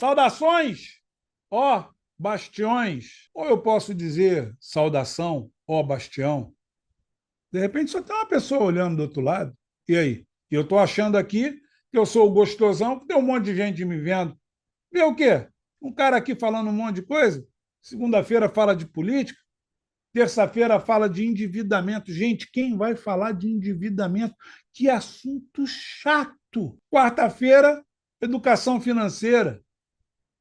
Saudações, ó bastiões, ou eu posso dizer saudação, ó bastião. De repente só tem uma pessoa olhando do outro lado. E aí? Eu estou achando aqui que eu sou o gostosão, que tem um monte de gente me vendo. Vê o quê? Um cara aqui falando um monte de coisa. Segunda-feira fala de política. Terça-feira fala de endividamento. Gente, quem vai falar de endividamento? Que assunto chato. Quarta-feira, educação financeira.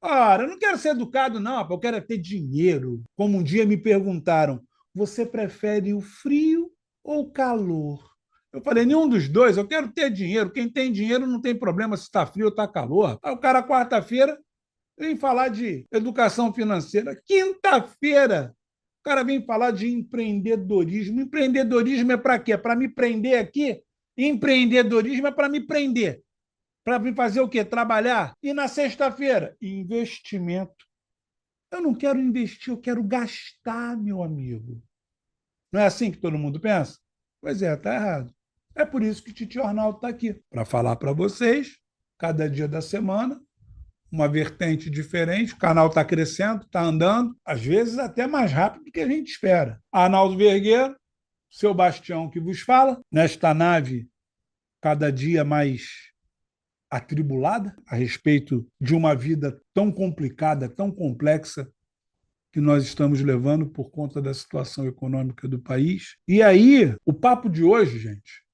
Ora, eu não quero ser educado, não, eu quero é ter dinheiro. Como um dia me perguntaram, você prefere o frio ou o calor? Eu falei, nenhum dos dois, eu quero ter dinheiro. Quem tem dinheiro não tem problema se está frio ou está calor. Aí o cara, quarta-feira, vem falar de educação financeira. Quinta-feira, o cara vem falar de empreendedorismo. Empreendedorismo é para quê? É para me prender aqui? Empreendedorismo é para me prender. Para me fazer o quê? Trabalhar. E na sexta-feira, investimento. Eu não quero investir, eu quero gastar, meu amigo. Não é assim que todo mundo pensa? Pois é, está errado. É por isso que o Titio Arnaldo está aqui, para falar para vocês, cada dia da semana, uma vertente diferente. O canal está crescendo, está andando, às vezes até mais rápido do que a gente espera. Arnaldo Vergueiro, seu bastião que vos fala, nesta nave cada dia mais atribulada a respeito de uma vida tão complicada, tão complexa que nós estamos levando por conta da situação econômica do país. E aí, o papo de hoje, gente,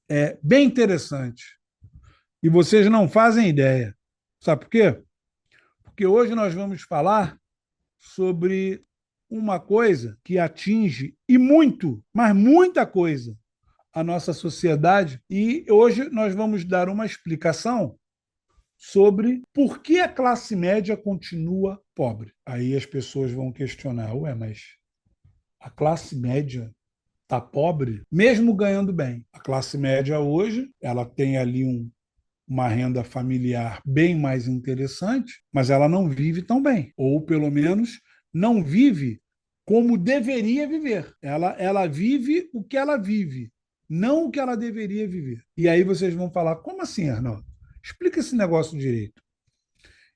é bem interessante. E vocês não fazem ideia. Sabe por quê? Porque hoje nós vamos falar sobre uma coisa que atinge, e muito, mas muita coisa, a nossa sociedade. E hoje nós vamos dar uma explicação sobre por que a classe média continua pobre. Aí as pessoas vão questionar, ué, mas a classe média está pobre mesmo ganhando bem. A classe média hoje, ela tem ali uma renda familiar bem mais interessante, mas ela não vive tão bem, ou pelo menos não vive como deveria viver. Ela vive o que ela vive, não o que ela deveria viver. E aí vocês vão falar, como assim, Arnaldo? Explica esse negócio direito.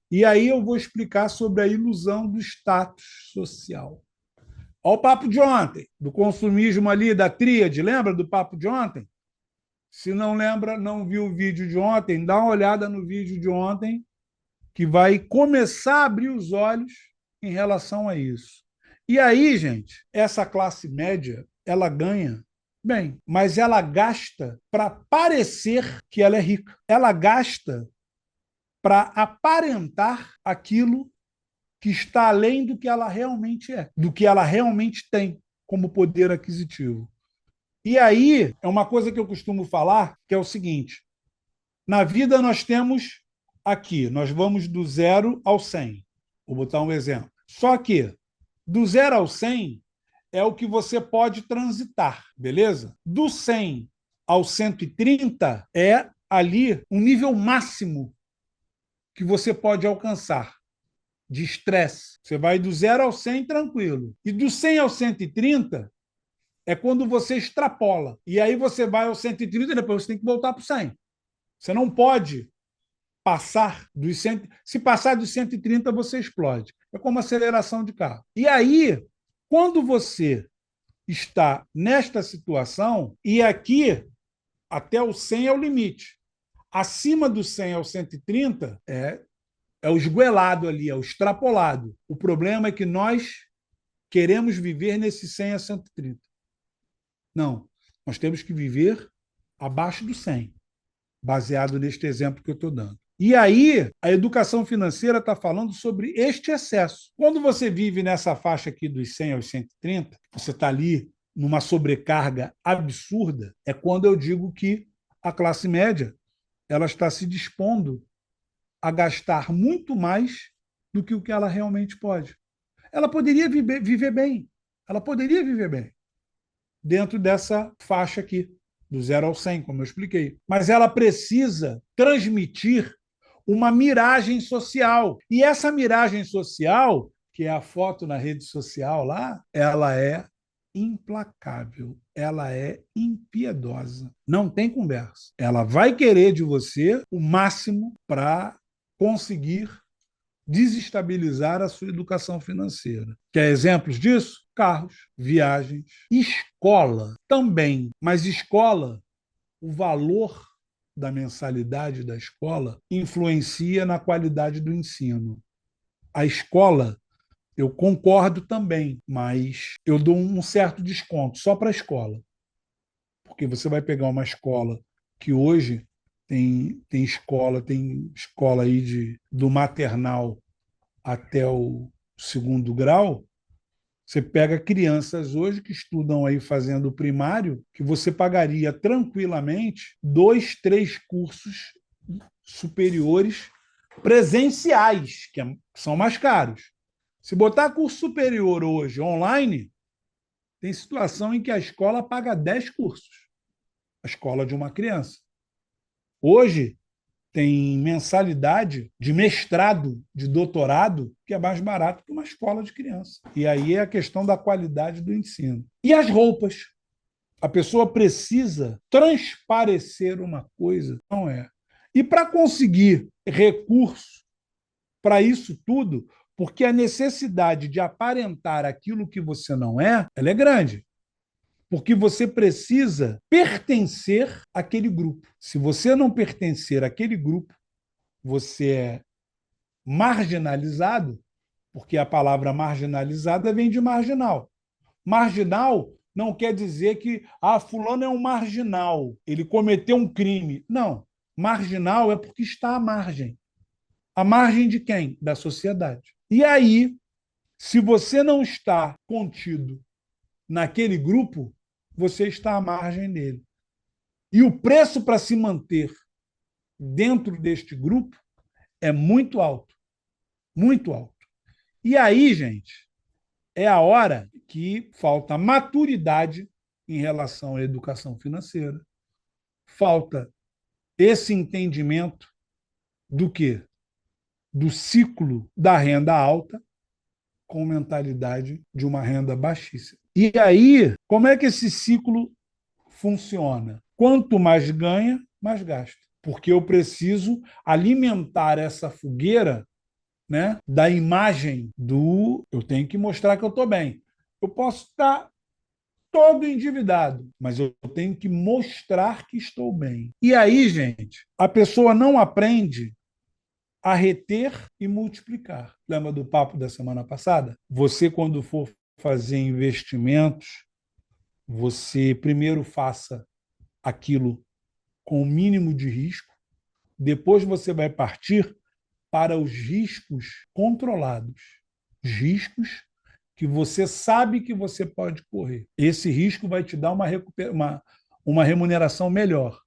E aí eu vou explicar sobre a ilusão do status social. Olha o papo de ontem, do consumismo ali, da tríade, lembra do papo de ontem? Se não lembra, não viu o vídeo de ontem, dá uma olhada no vídeo de ontem, que vai começar a abrir os olhos em relação a isso. E aí, gente, essa classe média, ela ganha bem, mas ela gasta para parecer que ela é rica. Ela gasta para aparentar aquilo que está além do que ela realmente é, do que ela realmente tem como poder aquisitivo. E aí é uma coisa que eu costumo falar, que é o seguinte: na vida nós temos aqui, nós vamos do 0 ao 100. Vou botar um exemplo. Só que do 0 ao 100 é o que você pode transitar, beleza? Do 100 ao 130 é ali um nível máximo que você pode alcançar de estresse. Você vai do 0 ao 100 tranquilo. E do 100 ao 130 é quando você extrapola. E aí você vai ao 130 e depois você tem que voltar para o 100. Você não pode passar dos 100. Se passar dos 130, você explode. É como aceleração de carro. E aí, quando você está nesta situação, e aqui até o 100 é o limite. Acima do 100 ao 130 é o esguelado ali, é o extrapolado. O problema é que nós queremos viver nesse 100 a 130. Não, nós temos que viver abaixo do 100, baseado neste exemplo que eu estou dando. E aí, a educação financeira está falando sobre este excesso. Quando você vive nessa faixa aqui dos 100 aos 130, você está ali numa sobrecarga absurda, é quando eu digo que a classe média ela está se dispondo a gastar muito mais do que o que ela realmente pode. Ela poderia viver bem, ela poderia viver bem dentro dessa faixa aqui, do 0 ao 100, como eu expliquei. Mas ela precisa transmitir uma miragem social. E essa miragem social, que é a foto na rede social lá, ela é implacável, ela é impiedosa. Não tem conversa. Ela vai querer de você o máximo para conseguir desestabilizar a sua educação financeira. Quer exemplos disso? Carros, viagens, escola também. Mas escola, o valor da mensalidade da escola influencia na qualidade do ensino. A escola, eu concordo também, mas eu dou um certo desconto só para a escola. Porque você vai pegar uma escola que hoje tem escola aí do maternal até o segundo grau. Você pega crianças hoje que estudam aí fazendo o primário, que você pagaria tranquilamente 2, 3 cursos superiores presenciais, que são mais caros. Se botar curso superior hoje online, tem situação em que a escola paga 10 cursos, a escola de uma criança. Hoje, tem mensalidade de mestrado, de doutorado, que é mais barato que uma escola de criança. E aí é a questão da qualidade do ensino. E as roupas? A pessoa precisa transparecer uma coisa, não é? E para conseguir recurso para isso tudo, porque a necessidade de aparentar aquilo que você não é, ela é grande. Porque você precisa pertencer àquele grupo. Se você não pertencer àquele grupo, você é marginalizado, porque a palavra marginalizada vem de marginal. Marginal não quer dizer que fulano é um marginal, ele cometeu um crime. Não. Marginal é porque está à margem. À margem de quem? Da sociedade. E aí, se você não está contido naquele grupo, você está à margem dele. E o preço para se manter dentro deste grupo é muito alto. Muito alto. E aí, gente, é a hora que falta maturidade em relação à educação financeira. Falta esse entendimento do quê? Do ciclo da renda alta com mentalidade de uma renda baixíssima. E aí, como é que esse ciclo funciona? Quanto mais ganha, mais gasta. Porque eu preciso alimentar essa fogueira, né, da imagem do eu tenho que mostrar que eu estou bem. Eu posso estar todo endividado, mas eu tenho que mostrar que estou bem. E aí, gente, a pessoa não aprende a reter e multiplicar. Lembra do papo da semana passada? Você, quando for fazer investimentos, você primeiro faça aquilo com o mínimo de risco, depois você vai partir para os riscos controlados. Os riscos que você sabe que você pode correr. Esse risco vai te dar uma remuneração melhor.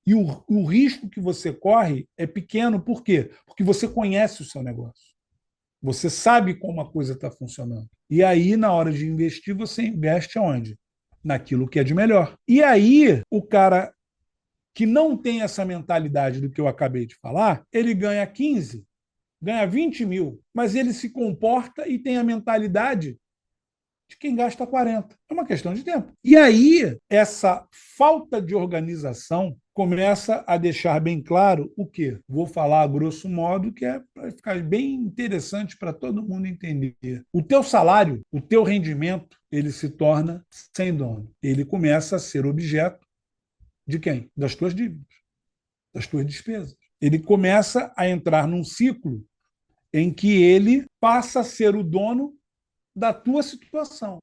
E o risco que você corre é pequeno, por quê? Porque você conhece o seu negócio. Você sabe como a coisa está funcionando. E aí, na hora de investir, você investe onde? Naquilo que é de melhor. E aí, o cara que não tem essa mentalidade do que eu acabei de falar, ele ganha 15, ganha 20 mil, mas ele se comporta e tem a mentalidade de quem gasta 40. É uma questão de tempo. E aí, essa falta de organização começa a deixar bem claro o quê? Vou falar a grosso modo, que é para ficar bem interessante para todo mundo entender. O teu salário, o teu rendimento, ele se torna sem dono. Ele começa a ser objeto de quem? Das tuas dívidas, das tuas despesas. Ele começa a entrar num ciclo em que ele passa a ser o dono da tua situação.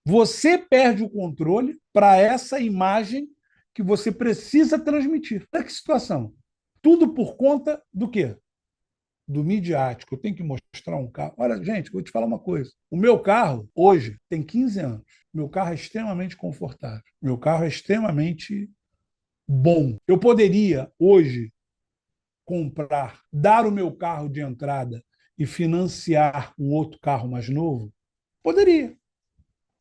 Você perde o controle para essa imagem que você precisa transmitir. Olha que situação. Tudo por conta do quê? Do midiático. Eu tenho que mostrar um carro. Olha, gente, vou te falar uma coisa. O meu carro, hoje, tem 15 anos. Meu carro é extremamente confortável. Meu carro é extremamente bom. Eu poderia, hoje, comprar, dar o meu carro de entrada e financiar um outro carro mais novo? Poderia.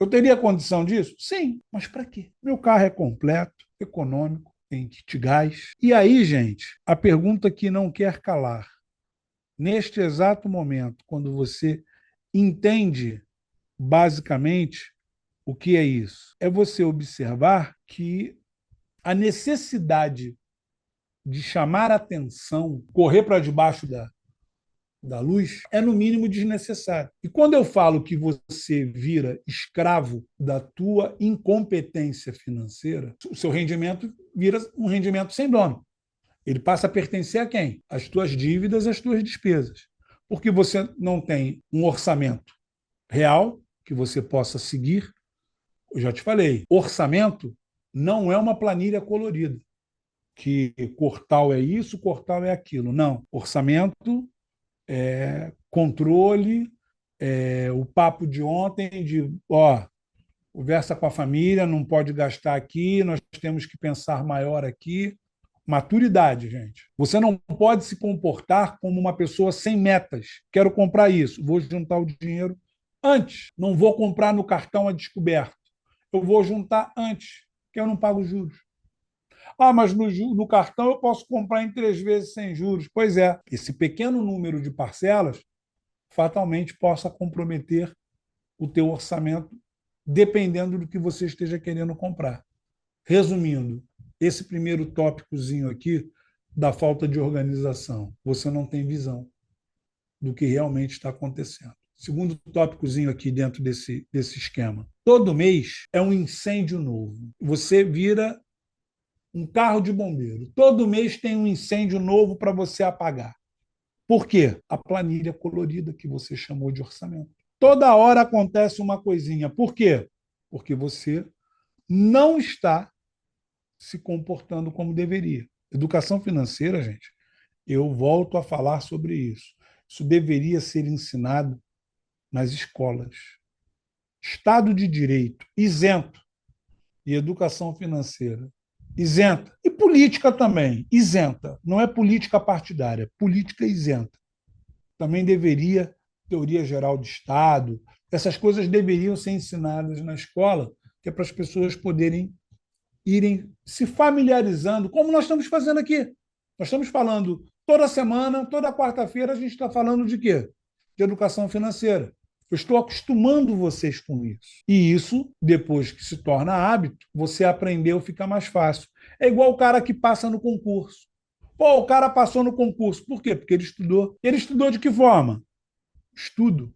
Eu teria condição disso? Sim, mas para quê? Meu carro é completo, econômico, tem kit gás. E aí, gente, a pergunta que não quer calar. Neste exato momento, quando você entende basicamente o que é isso, é você observar que a necessidade de chamar atenção, correr para debaixo da luz é, no mínimo, desnecessário. E quando eu falo que você vira escravo da tua incompetência financeira, o seu rendimento vira um rendimento sem dono. Ele passa a pertencer a quem? As tuas dívidas, as tuas despesas. Porque você não tem um orçamento real que você possa seguir. Eu já te falei, orçamento não é uma planilha colorida, que quartal é isso, quartal é aquilo. Não. Orçamento é controle, o papo de ontem de, conversa com a família, não pode gastar aqui, nós temos que pensar maior aqui. Maturidade, gente. Você não pode se comportar como uma pessoa sem metas. Quero comprar isso, vou juntar o dinheiro antes. Não vou comprar no cartão a descoberto. Eu vou juntar antes, que eu não pago juros. Mas no cartão eu posso comprar em 3 vezes sem juros. Pois é, esse pequeno número de parcelas fatalmente possa comprometer o teu orçamento, dependendo do que você esteja querendo comprar. Resumindo, esse primeiro tópicozinho aqui da falta de organização. Você não tem visão do que realmente está acontecendo. Segundo tópicozinho aqui dentro desse esquema. Todo mês é um incêndio novo. Você vira um carro de bombeiro. Todo mês tem um incêndio novo para você apagar. Por quê? A planilha colorida que você chamou de orçamento. Toda hora acontece uma coisinha. Por quê? Porque você não está se comportando como deveria. Educação financeira, gente, eu volto a falar sobre isso. Isso deveria ser ensinado nas escolas. Estado de Direito, isento. E educação financeira, isenta. E política também, isenta. Não é política partidária, política isenta. Também deveria, teoria geral de Estado, essas coisas deveriam ser ensinadas na escola, que é para as pessoas poderem irem se familiarizando, como nós estamos fazendo aqui. Nós estamos falando toda semana, toda quarta-feira, a gente está falando de quê? De educação financeira. Eu estou acostumando vocês com isso. E isso, depois que se torna hábito, você aprendeu, fica mais fácil. É igual o cara que passa no concurso. Pô, o cara passou no concurso. Por quê? Porque ele estudou. Ele estudou de que forma? Estudo.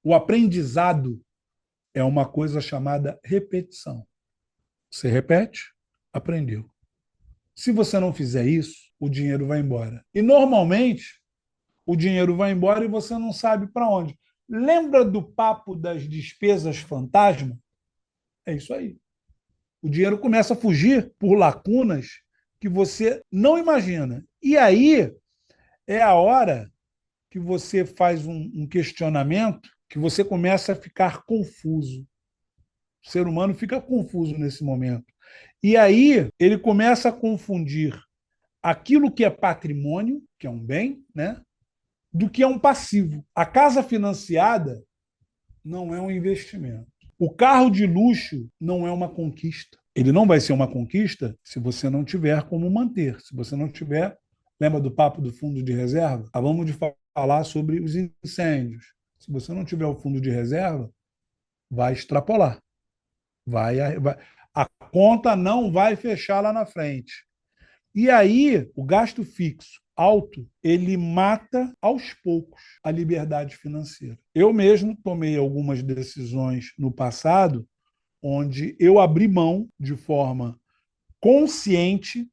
O aprendizado é uma coisa chamada repetição. Você repete, aprendeu. Se você não fizer isso, o dinheiro vai embora. E, normalmente, o dinheiro vai embora e você não sabe para onde. Lembra do papo das despesas fantasma? É isso aí. O dinheiro começa a fugir por lacunas que você não imagina. E aí é a hora que você faz um questionamento, que você começa a ficar confuso. O ser humano fica confuso nesse momento. E aí ele começa a confundir aquilo que é patrimônio, que é um bem, né, do que é um passivo. A casa financiada não é um investimento. O carro de luxo não é uma conquista. Ele não vai ser uma conquista se você não tiver como manter. Se você não tiver, lembra do papo do fundo de reserva? Acabamos de falar sobre os incêndios. Se você não tiver o fundo de reserva, vai extrapolar. A conta não vai fechar lá na frente. E aí, o gasto fixo alto, ele mata aos poucos a liberdade financeira. Eu mesmo tomei algumas decisões no passado onde eu abri mão de forma consciente,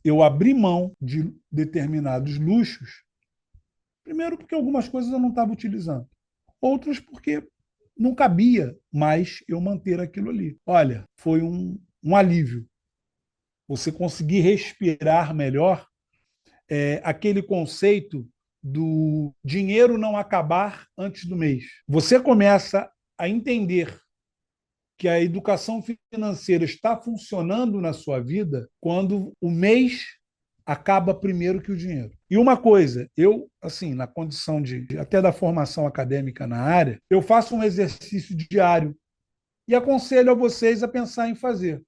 eu abri mão de determinados luxos, primeiro porque algumas coisas eu não estava utilizando, outras porque não cabia mais eu manter aquilo ali. Olha, foi um alívio. Você conseguir respirar melhor, aquele conceito do dinheiro não acabar antes do mês. Você começa a entender que a educação financeira está funcionando na sua vida quando o mês acaba primeiro que o dinheiro. E uma coisa, eu, assim, na condição de até da formação acadêmica na área, eu faço um exercício diário e aconselho a vocês a pensar em fazer.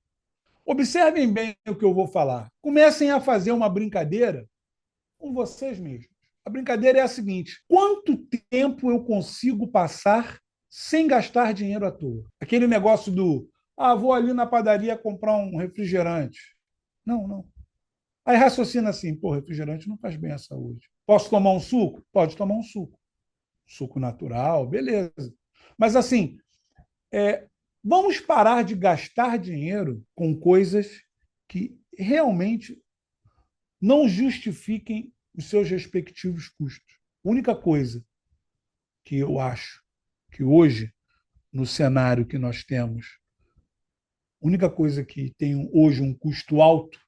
Observem bem o que eu vou falar. Comecem a fazer uma brincadeira com vocês mesmos. A brincadeira é a seguinte: quanto tempo eu consigo passar sem gastar dinheiro à toa? Aquele negócio do, vou ali na padaria comprar um refrigerante. Não, não. Aí raciocina assim, pô, refrigerante não faz bem à saúde. Posso tomar um suco? Pode tomar um suco. Suco natural, beleza. Mas assim, é, vamos parar de gastar dinheiro com coisas que realmente não justifiquem os seus respectivos custos. A única coisa que eu acho que hoje, no cenário que nós temos, a única coisa que tem hoje um custo alto,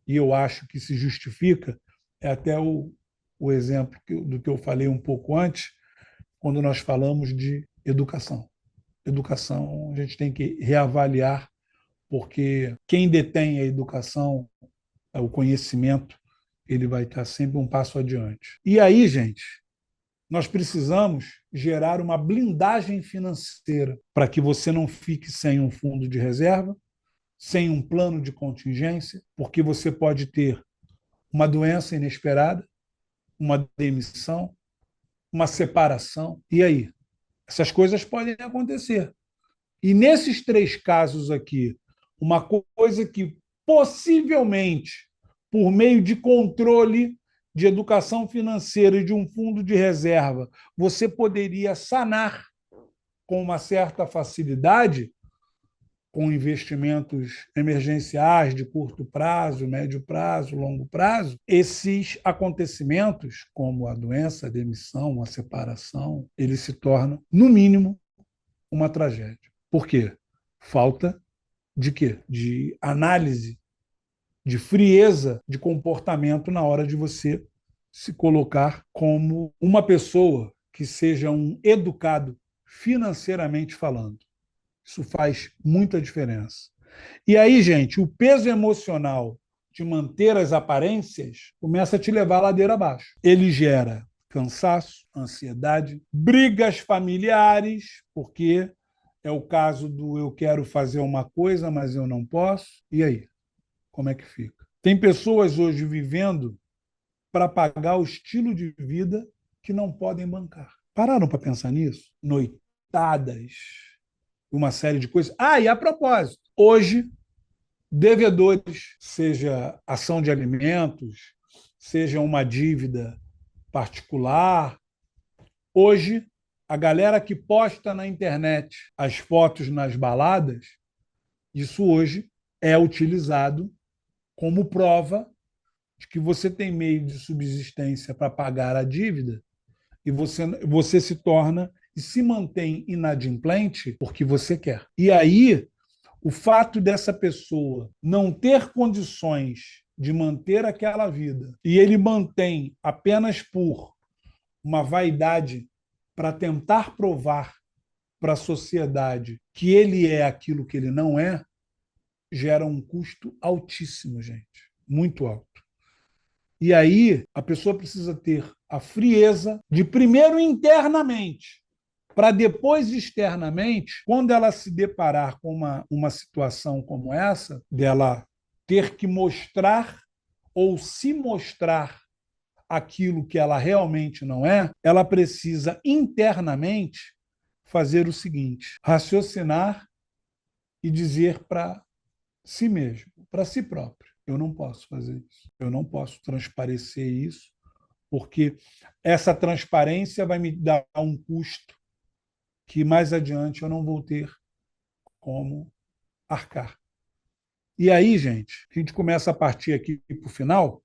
e eu acho que se justifica, é até o exemplo do que eu falei um pouco antes, quando nós falamos de educação. Educação, a gente tem que reavaliar, porque quem detém a educação, o conhecimento, ele vai estar sempre um passo adiante. E aí, gente, nós precisamos gerar uma blindagem financeira para que você não fique sem um fundo de reserva, sem um plano de contingência, porque você pode ter uma doença inesperada, uma demissão, uma separação. E aí? Essas coisas podem acontecer. E nesses três casos aqui, uma coisa que possivelmente, por meio de controle de educação financeira e de um fundo de reserva, você poderia sanar com uma certa facilidade, com investimentos emergenciais de curto prazo, médio prazo, longo prazo, esses acontecimentos, como a doença, a demissão, a separação, eles se tornam, no mínimo, uma tragédia. Por quê? Falta de quê? De análise, de frieza de comportamento na hora de você se colocar como uma pessoa que seja um educado financeiramente falando. Isso faz muita diferença. E aí, gente, o peso emocional de manter as aparências começa a te levar a ladeira abaixo. Ele gera cansaço, ansiedade, brigas familiares, porque é o caso do eu quero fazer uma coisa, mas eu não posso. E aí? Como é que fica? Tem pessoas hoje vivendo para pagar o estilo de vida que não podem bancar. Pararam para pensar nisso? Noitadas, uma série de coisas. Ah, e a propósito, hoje, devedores, seja ação de alimentos, seja uma dívida particular, hoje, a galera que posta na internet as fotos nas baladas, isso hoje é utilizado como prova de que você tem meio de subsistência para pagar a dívida e você se torna e se mantém inadimplente porque você quer. E aí, o fato dessa pessoa não ter condições de manter aquela vida e ele mantém apenas por uma vaidade para tentar provar para a sociedade que ele é aquilo que ele não é, gera um custo altíssimo, gente, muito alto. E aí a pessoa precisa ter a frieza de, primeiro, internamente, para depois, externamente, quando ela se deparar com uma situação como essa, dela ter que mostrar ou se mostrar aquilo que ela realmente não é, ela precisa internamente fazer o seguinte: raciocinar e dizer para si mesmo, para si próprio: eu não posso fazer isso, eu não posso transparecer isso, porque essa transparência vai me dar um custo que mais adiante eu não vou ter como arcar. E aí, gente, a gente começa a partir aqui para o final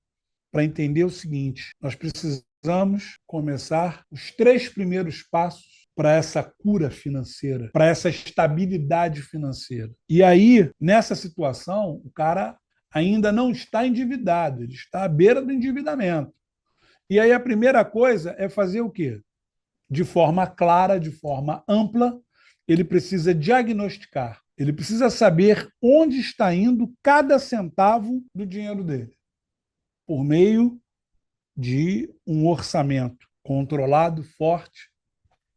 para entender o seguinte: nós precisamos começar os três primeiros passos para essa cura financeira, para essa estabilidade financeira. E aí, nessa situação, o cara ainda não está endividado, ele está à beira do endividamento. E aí a primeira coisa é fazer o quê? De forma clara, de forma ampla, ele precisa diagnosticar, ele precisa saber onde está indo cada centavo do dinheiro dele, por meio de um orçamento controlado, forte.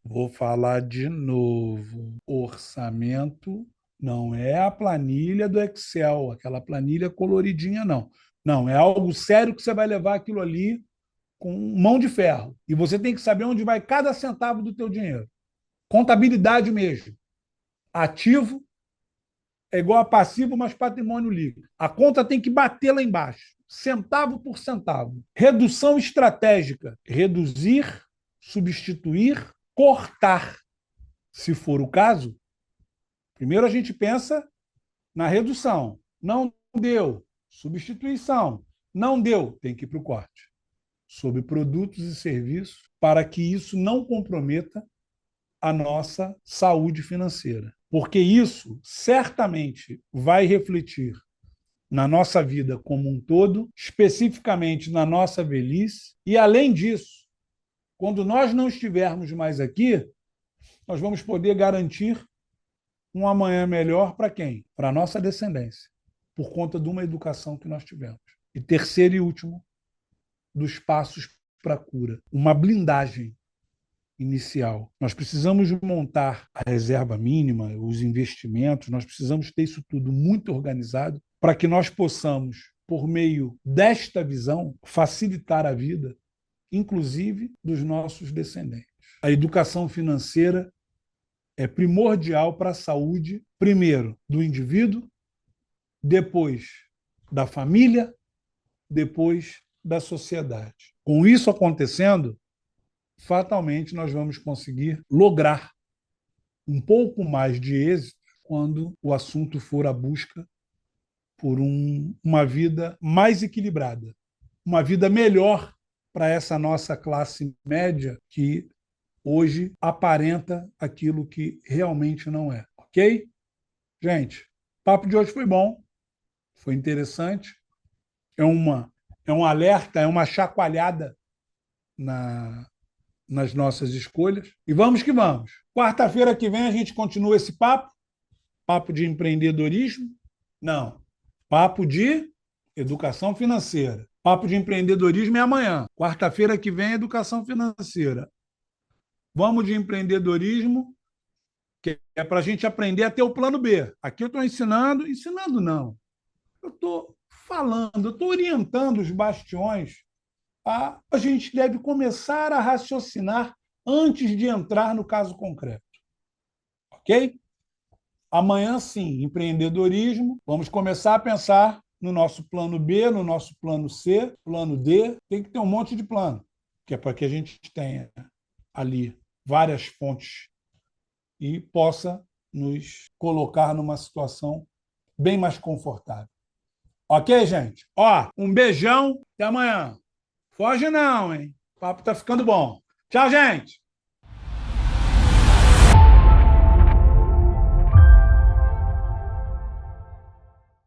Vou falar de novo. Orçamento não é a planilha do Excel, aquela planilha coloridinha, não. Não, é algo sério que você vai levar aquilo ali com mão de ferro. E você tem que saber onde vai cada centavo do teu dinheiro. Contabilidade mesmo. Ativo é igual a passivo, mas patrimônio líquido. A conta tem que bater lá embaixo. centavo por centavo. Redução estratégica: reduzir, substituir, cortar. Se for o caso, primeiro a gente pensa na redução. Não deu. Substituição. Não deu. Tem que ir para o corte. Sobre produtos e serviços, para que isso não comprometa a nossa saúde financeira. Porque isso certamente vai refletir na nossa vida como um todo, especificamente na nossa velhice. E, além disso, quando nós não estivermos mais aqui, nós vamos poder garantir um amanhã melhor para quem? Para a nossa descendência, por conta de uma educação que nós tivemos. E terceiro e último, dos passos para a cura, uma blindagem inicial. Nós precisamos montar a reserva mínima, os investimentos, nós precisamos ter isso tudo muito organizado para que nós possamos, por meio desta visão, facilitar a vida, inclusive dos nossos descendentes. A educação financeira é primordial para a saúde, primeiro, do indivíduo, depois da família, depois da sociedade. Com isso acontecendo, fatalmente nós vamos conseguir lograr um pouco mais de êxito quando o assunto for a busca por uma vida mais equilibrada, uma vida melhor para essa nossa classe média que hoje aparenta aquilo que realmente não é, ok? Gente, o papo de hoje foi bom, foi interessante, é um alerta, é uma chacoalhada nas nossas escolhas. E vamos que vamos. Quarta-feira que vem a gente continua esse papo. Papo de empreendedorismo? Não. Papo de educação financeira. Papo de empreendedorismo é amanhã. Quarta-feira que vem, educação financeira. Vamos de empreendedorismo, que é para a gente aprender a ter o plano B. Aqui eu estou ensinando não. Eu estou falando, eu estou orientando os bastiões. A gente deve começar a raciocinar antes de entrar no caso concreto. Ok? Amanhã, sim, empreendedorismo. Vamos começar a pensar no nosso plano B, no nosso plano C, plano D. Tem que ter um monte de plano, que é para que a gente tenha ali várias fontes e possa nos colocar numa situação bem mais confortável. Ok, gente? Ó, um beijão, até amanhã. Foge não, hein? O papo tá ficando bom. Tchau, gente!